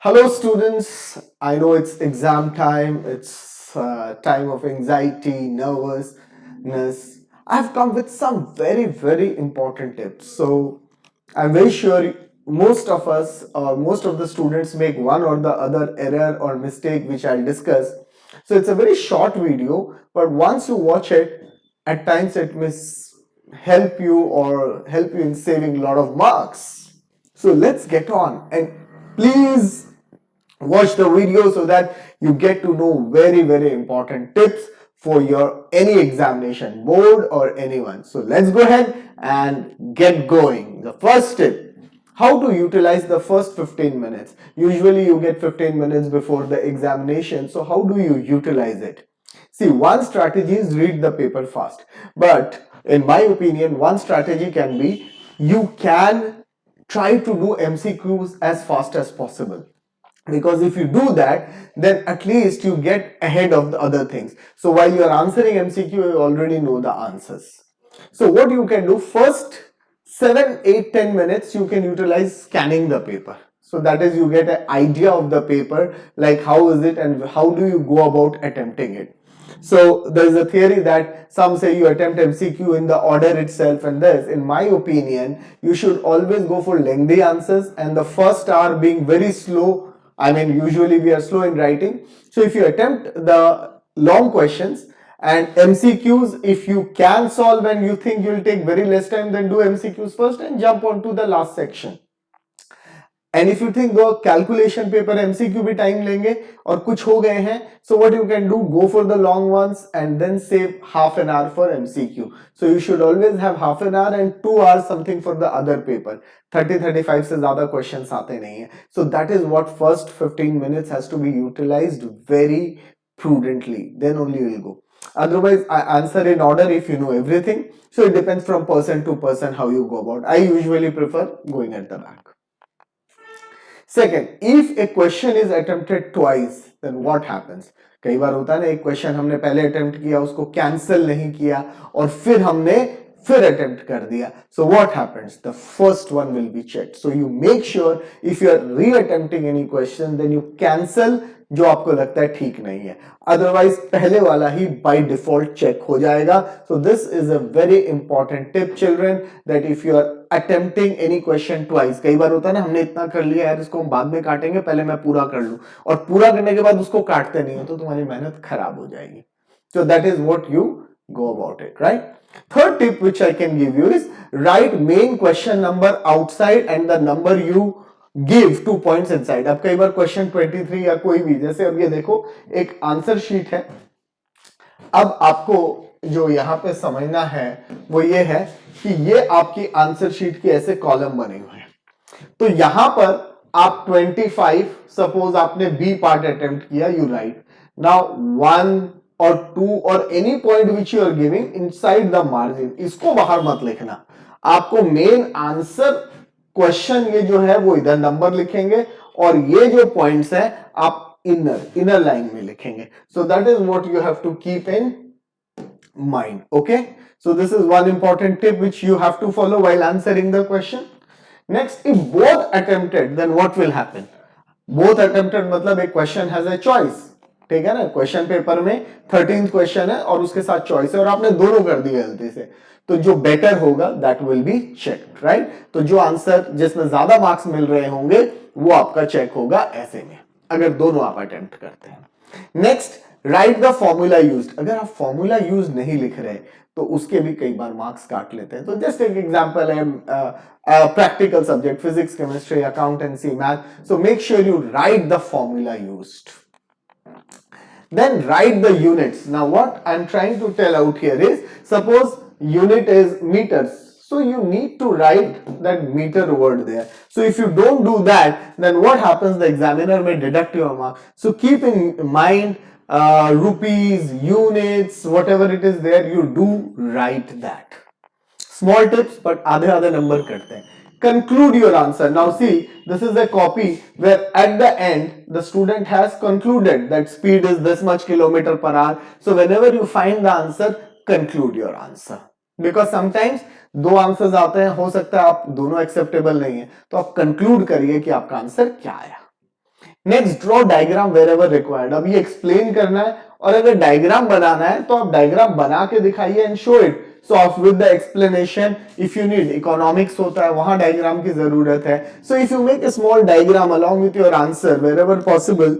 Hello, students. I know it's exam time, it's time of anxiety, nervousness. I've come with some very important tips. So, I'm very sure most of us or most of the students make one or the other error or mistake, which I'll discuss. So, it's a very short video, but once you watch it, at times it may help you or help you in saving a lot of marks. So, let's get on and please watch the video so that you get to know very important tips for your any examination, board or anyone. So let's go ahead and get going. The first tip, how to utilize the first 15 minutes. Usually you get 15 minutes before the examination, so how do you utilize it? See, one strategy is read the paper fast, but in my opinion one strategy can be you can try to do MCQs as fast as possible, because if you do that then at least you get ahead of the other things. So while you are answering MCQ, you already know the answers. So what you can do, first 7 8 10 minutes you can utilize scanning the paper, so that is you get an idea of the paper, like how is it and how do you go about attempting it. So there is a theory that some say you attempt MCQ in the order itself, and this, in my opinion, you should always go for lengthy answers and the first hour being very slow. I mean, usually we are slow in writing. So if you attempt the long questions and MCQs, if you can solve and you think you'll take very less time, then do MCQs first and jump on to the last section. And if you think the calculation paper MCQ भी time लेंगे और कुछ हो गए हैं, so what you can do, go for the long ones and then save half an hour for MCQ. So you should always have half an hour and 2 hours something for the other paper. 30-35 से ज़्यादा questions आते नहीं हैं. So that is what first 15 minutes has to be utilized very prudently. Then only you will go. Otherwise, I answer in order if you know everything. So it depends from person to person how you go about. I usually prefer going at the back. Second, if a question is attempted twice, then what happens? कई बार होता है ना, एक question हमने पहले attempt किया, उसको कैंसिल नहीं किया और फिर हमने फिर अटेम्प्ट कर दिया. So what happens? The first one will be checked. So you make sure if you are re-attempting any question, then you cancel जो आपको लगता है ठीक नहीं है, अदरवाइज पहले वाला ही बाय डिफॉल्ट चेक हो जाएगा. So this is a very important tip children, that if you are attempting any question twice, कई बार होता है ना, हमने इतना कर लिया यार इसको हम बाद में काटेंगे, पहले मैं पूरा कर लूं, और पूरा करने के बाद उसको काटते नहीं हो तो तुम्हारी मेहनत खराब हो जाएगी. So that is what you go about it, right? Third tip which I can give you is write main question number outside and the number you give 2 points inside. अब कई बार क्वेश्चन 23 या कोई भी, जैसे अब ये देखो एक आंसर शीट है, अब आपको जो यहां पे समझना है वो ये है कि ये आपकी आंसर शीट की ऐसे कॉलम बने हुए हैं. तो यहां पर आप 25, सपोज आपने बी पार्ट अटेम्प्ट किया, यू राइट नाउ 1 और 2 और any point which you are giving inside the margin. इसको बाहर मत लिखना, आपको मेन आंसर क्वेश्चन ये जो है वो इधर नंबर लिखेंगे और ये जो पॉइंट्स है आप इनर लाइन में लिखेंगे. So that is what you have to keep in mind. Okay, so this is one important tip which you have to follow while answering the question. Next, if both attempted then what will happen? Both attempted मतलब एक question has a choice, ठीक है ना. Question paper में 13th question है और उसके साथ चॉइस है और आपने दोनों कर दिए गलती से, तो जो बेटर होगा that will be checked, right. तो जो आंसर जिसमें ज्यादा मार्क्स मिल रहे होंगे वो आपका चेक होगा ऐसे में, अगर दोनों आप अटेम्प्ट करते हैं. Next, right the formula used. अगर आप फॉर्मूला यूज नहीं लिख रहे तो उसके भी कई बार मार्क्स काट लेते हैं. तो जस्ट एक एग्जांपल है, practical subject physics, chemistry, accountancy, math. So make sure you right the formula used. Then write the units. Now what I'm trying to tell out here is, suppose unit is meters, so you need to write that meter word there. So if you don't do that, then what happens? The examiner may deduct your mark. So keep in mind rupees, units, whatever it is there, you do write that. Small tips, but आधे number करते हैं. Conclude your answer. Now see, this is a copy where at the end the student has concluded that speed is this much kilometer per hour. So whenever you find the answer, conclude your answer. Because sometimes दो answers आते हैं, हो सकता है आप दोनों acceptable नहीं है, तो आप कंक्लूड करिए कि आपका आंसर क्या आया. Next, draw diagram wherever required. अब ये एक्सप्लेन करना है और अगर डायग्राम बनाना है तो आप डायग्राम बना के दिखाइए and show it. So of with the explanation, if you need, economics होता है वहां डायग्राम की जरूरत है। So if you make a small diagram along with your answer wherever possible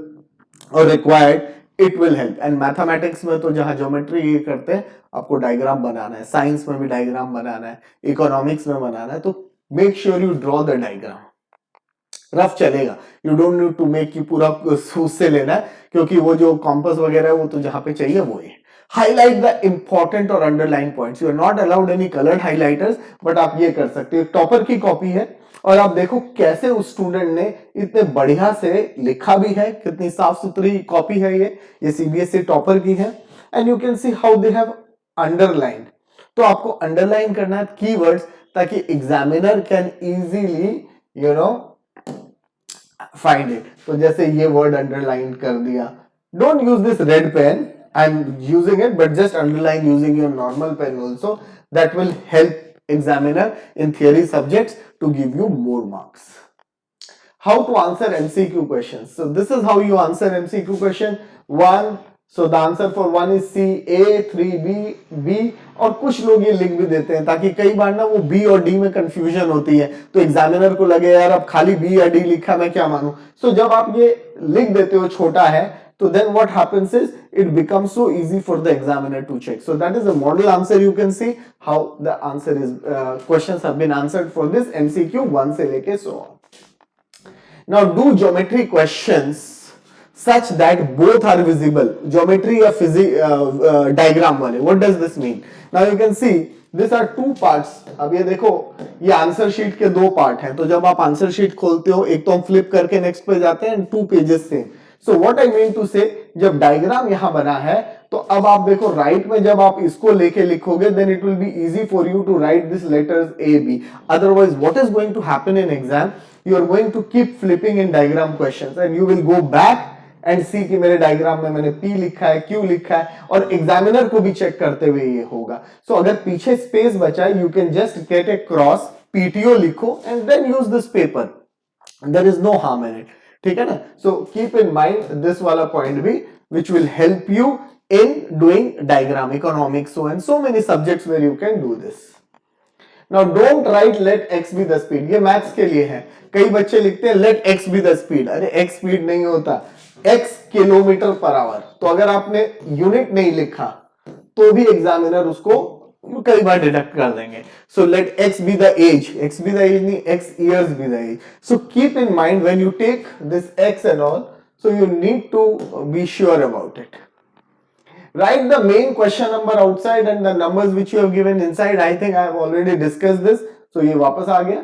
और required, it will help. And mathematics में तो जहां ज्योमेट्री ये करते हैं आपको डायग्राम बनाना है, साइंस में भी डायग्राम बनाना है, इकोनॉमिक्स में बनाना है, तो make sure you draw the diagram. Rough चलेगा, you don't need to make, की पूरा सूज से लेना है, क्योंकि वो जो कॉम्पस वगैरह है वो तो जहां पे चाहिए वो है। हाईलाइट द इंपॉर्टेंट और underline points. You are not allowed any coloured highlighters, but आप ये कर सकते हो। टॉपर की कॉपी है और आप देखो कैसे उस स्टूडेंट ने इतने बढ़िया से लिखा भी है, कितनी साफ सुथरी कॉपी है ये सीबीएसई टॉपर की है। And you can see how they have underline. तो आपको अंडरलाइन करना है कीवर्ड्स, ताकि examiner can easily find it. तो जैसे ये वर्ड अंडरलाइन कर दिया, don't use this red pen, I am using it, but just underline using your normal pen also, that will help examiner in theory subjects to give you more marks. How to answer MCQ questions? So this is how you answer MCQ question 1. So the answer for 1 is C, A, 3B, B, और कुछ लोग ये लिख भी देते हैं ताकि कई बार ना वो B और D में कंफ्यूजन होती है, तो एग्जामिनर को लगे यार अब खाली B या D लिखा मैं क्या मानूं। So जब आप ये लिख देते हो छोटा है, तो then what happens is it becomes so easy for the examiner to check. So that is a model answer. You can see how the answer is, questions have been answered for this MCQ 1 से लेके so on. Now do geometry questions such that both are visible. Geometry या diagram वाले. What does this mean? Now you can see these are two parts. अब ये देखो, ये answer sheet के दो पार्ट हैं, तो जब आप आंसर शीट खोलते हो, एक तो हम फ्लिप करके नेक्स्ट पे जाते हैं, 2 पेजेस से। So what I mean to say, जब डायग्राम यहां बना है तो अब आप देखो राइट में जब आप इसको लेके लिखोगे, then it will be easy for you to write this letters A B. Otherwise what is going to happen in exam, you are going to keep flipping in diagram questions and you will go back and see कि मेरे diagram में मैंने P लिखा है, Q लिखा है, और examiner को भी चेक करते हुए ये होगा। सो अगर पीछे स्पेस बचा है, you can just get a cross, PTO लिखो and then use this paper, there is no harm in it, ठीक है ना। So keep in mind this वाला पॉइंट भी, which will help you in doing diagram, economics, so and so many subjects where you can do this. Now don't write let x be the speed, ये maths के लिए है। कई बच्चे लिखते हैं let x be the speed, अरे x speed नहीं होता, x किलोमीटर पर आवर। तो अगर आपने यूनिट नहीं लिखा तो भी एग्जामिनर उसको कई बार डिडक्ट कर देंगे। So let x be the age, x be the age नहीं, x years be the age. So keep in mind when you take this x and all, so you need to be sure about it. Write the main question number outside and the numbers which you have given inside. I think I have already discussed this. So ये वापस आ गया।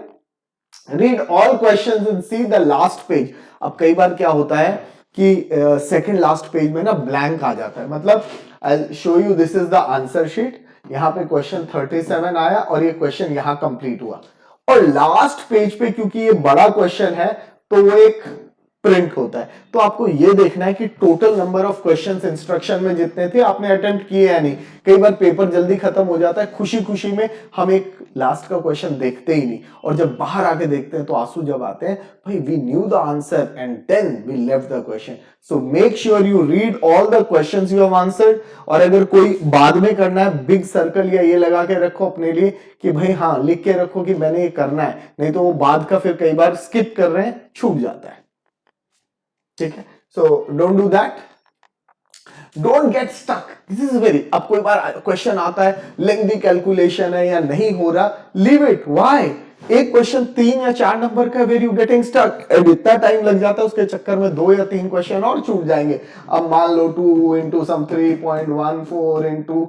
Read all questions and see the last page. अब कई बार क्या होता है कि second last page में ना ब्लैंक आ जाता है, मतलब I'll show you, this is the answer sheet. यहाँ पे क्वेश्चन 37 आया और ये क्वेश्चन यहाँ कंप्लीट हुआ, और लास्ट पेज पे क्योंकि ये बड़ा क्वेश्चन है तो वो एक प्रिंट होता है। तो आपको ये देखना है कि total number of questions instruction में जितने थे आपने अटेम्प्ट किए या नहीं। कई बार पेपर जल्दी खत्म हो जाता है, खुशी खुशी में हम एक लास्ट का क्वेश्चन देखते ही नहीं, और जब बाहर आके देखते हैं तो आंसू जब आते हैं, भाई we knew the answer and then we left the question. So make sure you read all the questions you have answered, और अगर कोई बाद में करना है, बिग सर्कल या ये लगा के रखो अपने लिए कि भाई हाँ लिख के रखो कि मैंने ये करना है, नहीं तो वो बाद का फिर कई बार स्किप कर रहे हैं, छूट जाता है, ठीक है। So don't do that, don't get stuck, this is very, अब कोई बार क्वेश्चन आता है लेंथी कैलकुलेशन है या नहीं हो रहा, लीव इट, व्हाई, एक क्वेश्चन 3 या 4 नंबर का, वेर यू गेटिंग स्टक, इतना टाइम लग जाता है उसके चक्कर में 2 या 3 क्वेश्चन और छूट जाएंगे। अब मान लो 2 into some 3.14 into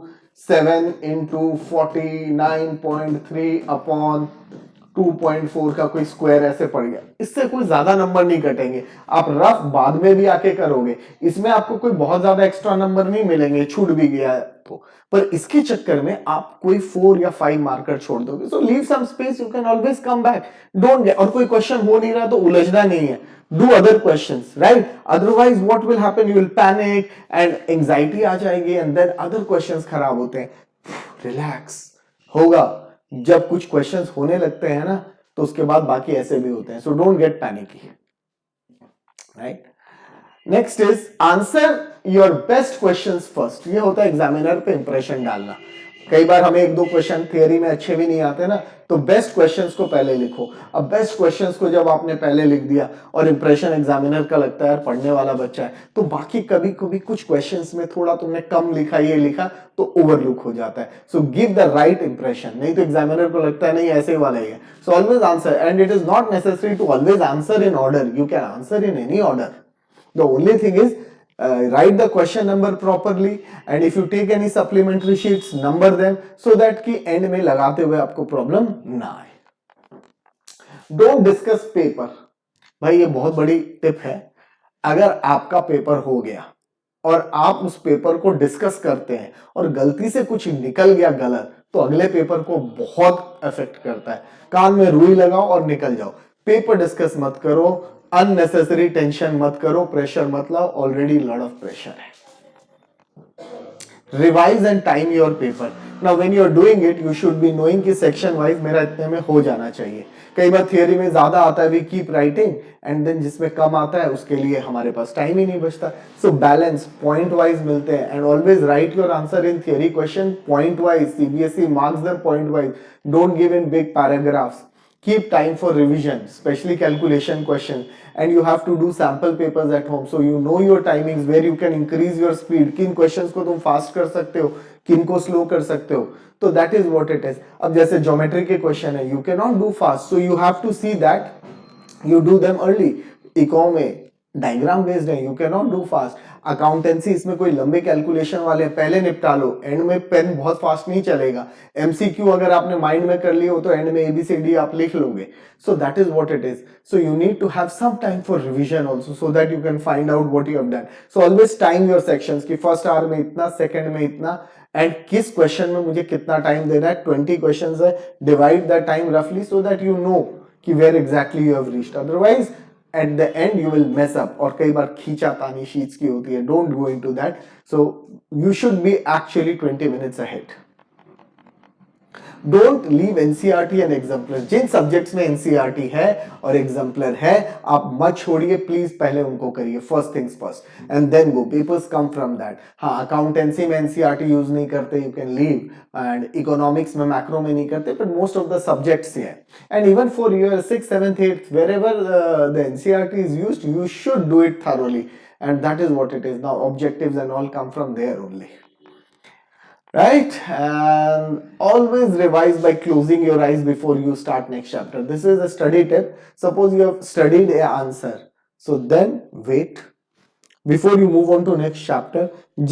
7 into 49.3 upon 2.4 का कोई स्क्वायर ऐसे पड़ गया, इससे कोई ज्यादा नंबर नहीं कटेंगे, आप रफ बाद में भी आके करोगे, इसमें आपको कोई बहुत ज्यादा एक्स्ट्रा नंबर नहीं मिलेंगे, छूट भी गया तो, पर इसके चक्कर में आप कोई 4 या 5 मार्कर छोड़ दोगे। So leave some space, you can always come back, don't get, और कोई क्वेश्चन हो नहीं रहा तो उलझना नहीं है, do other questions, right? Otherwise what will happen, you will panic and anxiety आ जाएगी and then other questions खराब होते हैं। Relax होगा, जब कुछ क्वेश्चंस होने लगते हैं ना तो उसके बाद बाकी ऐसे भी होते हैं, so don't get panicky, right. Next is answer your best questions first. ये होता है एग्जामिनर पे इंप्रेशन डालना। कई बार हमें एक दो क्वेश्चन थियरी में अच्छे भी नहीं आते ना, तो बेस्ट क्वेश्चंस को पहले लिखो। अब बेस्ट क्वेश्चंस को जब आपने पहले लिख दिया और इंप्रेशन एग्जामिनर का लगता है यार पढ़ने वाला बच्चा है, तो बाकी कभी कभी कुछ क्वेश्चंस में थोड़ा तुमने कम लिखा, ये लिखा, तो ओवरलुक हो जाता है। So give the right impression, नहीं तो एग्जामिनर को लगता है नहीं ऐसे ही वाला ही है। So always answer, and it is not necessary to always answer in order, you can answer in any order. The only thing is write the question number properly, and if you take any supplementary sheets, number them so that कि end में लगाते हुए आपको problem ना आए। Don't discuss paper। भाई ये बहुत बड़ी टिप है। अगर आपका पेपर हो गया और आप उस पेपर को डिस्कस करते हैं और गलती से कुछ निकल गया गलत, तो अगले पेपर को बहुत इफेक्ट करता है। कान में रुई लगाओ और निकल जाओ। पेपर डिस्कस मत करो, अननेसेसरी टेंशन मत करो, प्रेशर मत लाओ, ऑलरेडी लॉट ऑफ प्रेशर है। Revise and time your paper. Now when you are doing it, you should be knowing कि सेक्शन वाइज मेरा इतने में हो जाना चाहिए। कई बार थियरी में ज्यादा आता है, we keep writing, and then जिसमें कम आता है उसके लिए हमारे पास टाइम ही नहीं बचता। सो बैलेंस, पॉइंट वाइज मिलते हैं, and always right your answer in theory question point wise. CBSE marks them point wise, don't give in big paragraphs. Keep time for revision, especially calculation questions, and you have to do sample papers at home, so you know your timings, where you can increase your speed, किन questions को तुम fast कर सकते हो, किन को slow कर सकते हो, तो that is what it is। अब जैसे geometry के question है, you cannot do fast, so you have to see that you do them early। Eco में डायग्राम बेस्ड है, you can not do fast. Accountancy, इसमें कोई लंबे कैलकुलेशन वाले पहले निपटा लो, एंड में पेन बहुत फास्ट नहीं चलेगा। एमसीक्यू अगर आपने माइंड में कर लिया हो तो एंड में एबीसीडी आप लिख लोगे। So that is what it is. So you need to have some time for revision also, so that you can find out what you have done. So always time your sections कि first hour में इतना, second में इतना, and किस question में मुझे कितना time देना है। 20 क्वेश्चंस है, डिवाइड द टाइम रफली सो दैट यू नो कि where exactly you have reached. Otherwise at the end you will mess up, और कई बार खींचातानी शीट्स की होती है। don't go into that, so you should be actually 20 minutes ahead। Don't leave NCERT and exemplar. जिन subjects में NCERT है और exemplar है, आप मत छोड़िए प्लीज, पहले उनको करिए first things first, and then go, papers come from that. हाँ, अकाउंटेंसी में एनसीईआरटी यूज नहीं करते, you can leave, and economics में, मैक्रो में नहीं करते, but most of the subjects है। And even for year 6th 7th 8th, wherever the NCERT is used, you should do it thoroughly, and that is what it is। Now objectives and all come from there only, right? And always revise by closing your eyes before you start next chapter। This is a study tip। Suppose you have studied a answer, so then wait before you move on to next chapter,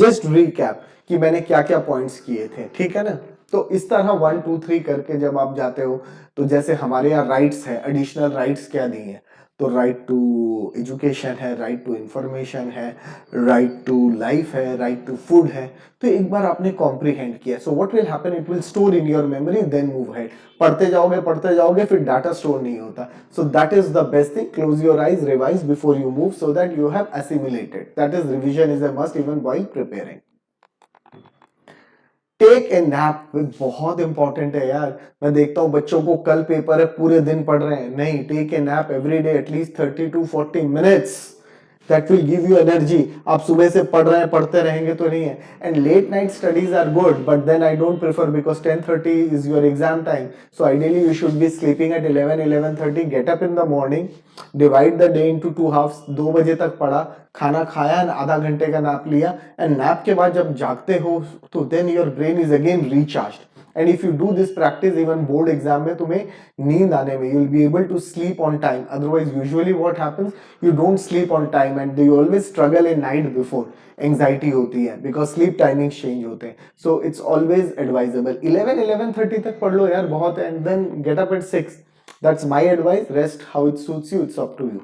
just recap कि मैंने क्या क्या points किए थे, ठीक है ना। तो इस तरह 1 2 3 करके जब आप जाते हो, तो जैसे हमारे यहाँ राइट्स है, एडिशनल राइट्स क्या दिए हैं, तो राइट टू एजुकेशन है, राइट टू इंफॉर्मेशन है, राइट टू लाइफ है, राइट टू फूड है। तो एक बार आपने कॉम्प्रीहेंड किया, so what will happen, it will store in your memory, then move head. पढ़ते जाओगे फिर डाटा स्टोर नहीं होता। So that is the best thing. Close your eyes, revise before you move, so that you have assimilated. That is revision is a must even while preparing. Take a nap, बहुत important है यार। मैं देखता हूं बच्चों को कल paper है, पूरे दिन पढ़ रहे हैं। नहीं, take a nap every day at least 30 to 40 minutes। That will give you energy. आप सुबह से पढ़ रहे हैं, पढ़ते रहेंगे तो नहीं है। And late night studies are good, but then I don't prefer, because 10:30 is your exam time. So ideally you should be sleeping at 11 11:30, get up in the morning, divide the day into 2 halfs. 2 बजे तक पढ़ा, खाना खाया, आधा घंटे का nap लिया, and nap के बाद जब जागते हो तो then your brain is again recharged. And if you do this practice, even board exam में तुम्हें नींद आने में, you will be able to sleep on time. Otherwise usually what happens, you don't sleep on time and you always struggle in night before. Anxiety होती है because sleep timing change होते हैं। So it's always advisable 11 11:30 तक पढ़ लो यार, बहुत है, and then get up at 6। That's my advice. Rest how it suits you, it's up to you.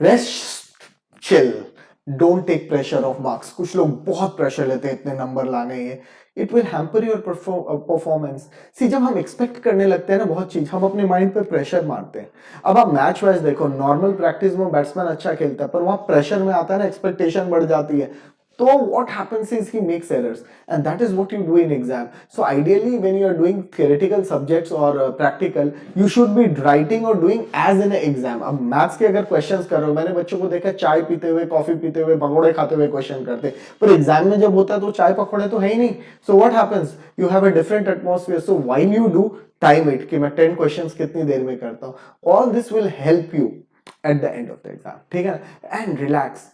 Rest, chill, don't take pressure of marks. कुछ लोग बहुत प्रेशर लेते हैं, इतने नंबर लाने हैं, it will hamper your performance. See, जब हम एक्सपेक्ट करने लगते हैं ना बहुत चीज, हम अपने माइंड पे प्रेशर मारते हैं। अब आप मैच वैच देखो, नॉर्मल प्रैक्टिस में बैट्समैन अच्छा खेलता है, पर वहां प्रेशर में आता है ना, एक्सपेक्टेशन बढ़ जाती है, So what happens is he makes errors, and that is what you do in exam. So ideally when you are doing theoretical subjects or practical, you should be writing or doing as in an exam. अब maths के अगर questions कर रहे हो, मैंने बच्चों को देखा चाय पीते हुए, कॉफी पीते हुए, पकौड़े खाते हुए क्वेश्चन करते, पर एग्जाम में जब होता है तो चाय पकौड़े तो है ही नहीं. So what happens, you have a different atmosphere. So while you do, time it कि मैं 10 क्वेश्चंस कितनी देर में करता हूँ. All this will help you at the end of the exam. ठीक है, and relax.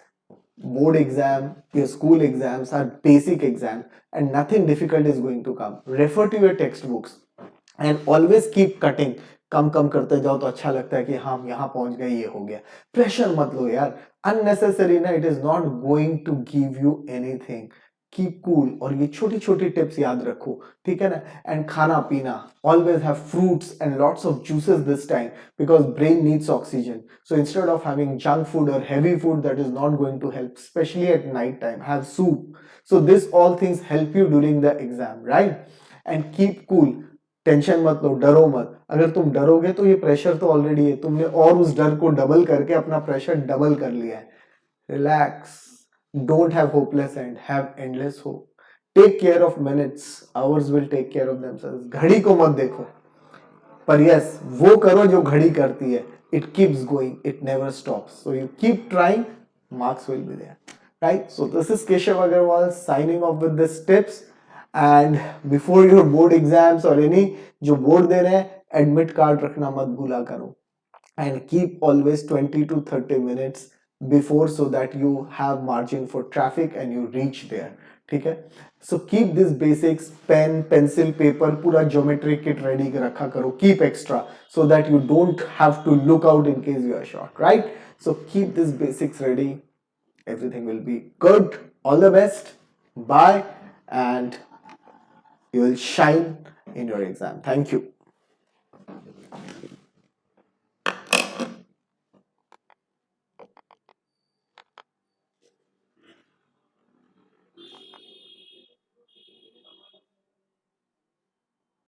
Board exam, your school exams are basic exam, and nothing difficult is going to come. Refer to your textbooks and always keep cutting. कम कम करते जाओ तो अच्छा लगता है कि हम यहाँ पहुंच गए, ये हो गया. प्रेशर मत लो यार, अननेसेसरी ना, it is not going to give you anything. Keep cool. और ये छोटी छोटी टिप्स याद रखो, ठीक है ना. एंड खाना पीना, always have fruits and lots of juices this time, because brain needs oxygen. So instead of having junk food or heavy food, that is not going to help, especially at night time, have soup. So this all things help you during the exam, right? And keep cool. Tension मत लो, डरो मत. अगर तुम डरोगे तो ये pressure तो already है, तुमने और उस डर को डबल करके अपना प्रेशर डबल कर लिया है. Relax. Don't have hopeless end, have endless hope. Take care of minutes, hours will take care of themselves. घड़ी को मत देखो, पर यस वो करो जो घड़ी करती है. It keeps going, it never stops. So you keep trying, marks will be there, right? So this is Keshav Agarwal signing off with these tips. And before your board exams or any जो board दे रहे हैं, admit card रखना मत भूला करो. And keep always 20 to 30 minutes before, so that you have margin for traffic and you reach there. ठीक है. So keep these basics, pen, pencil, paper, पूरा geometry kit ready रखा करो. Keep extra so that you don't have to look out in case you are short, right? So keep these basics ready. Everything will be good. All the best. Bye, and you will shine in your exam. Thank you.